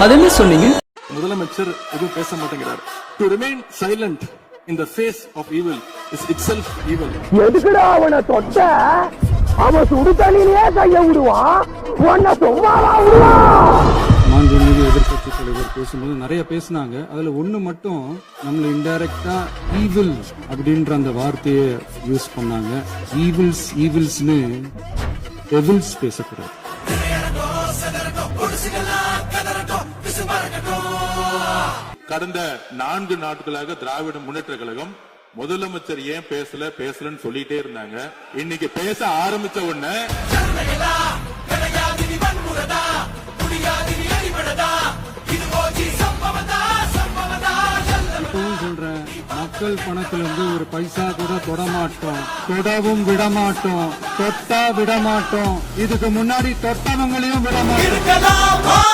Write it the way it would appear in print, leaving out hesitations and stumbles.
அது என்ன சொன்னீங்க? முதலமைச்சர் எதுவும் பேச மாட்டேங்கிறார். To remain silent in the face of evil is itself evil. எதுக்குடா அவனை தொட்ட? அவன் சுடு தண்ணியிலே கைய விடுவான், உன்னை சும்மாவா விடுவான்? மாண்புமிகு எதிர்கட்சி தலைவர் பேசும்போது நிறைய பேசினாங்க. அதுல ஒண்ணு மட்டும் நம்மள இன்டைரக்டா ஈவில் அப்படின்ற அந்த வார்த்தையை யூஸ் பண்ணாங்க. ஈவில்ஸ்னு டெவில்ஸ் பேசக்கூடாது. கடந்த 4 நாட்களாக திராவிட முன்னேற்ற கழகம் முதலமைச்சர் ஏன் பேசலன்னு சொல்லிட்டே இருந்தாங்க. இன்னைக்கு பேச ஆரம்பிச்ச உடனே இப்பவும் சொல்றேன், மக்கள் பணத்துல இருந்து ஒரு பைசா கூட தொடமாட்டோம், தொடவும் விடமாட்டோம், தொட்டா விடமாட்டோம், இதுக்கு முன்னாடி தொட்டவங்களையும் விடமாட்டோம்.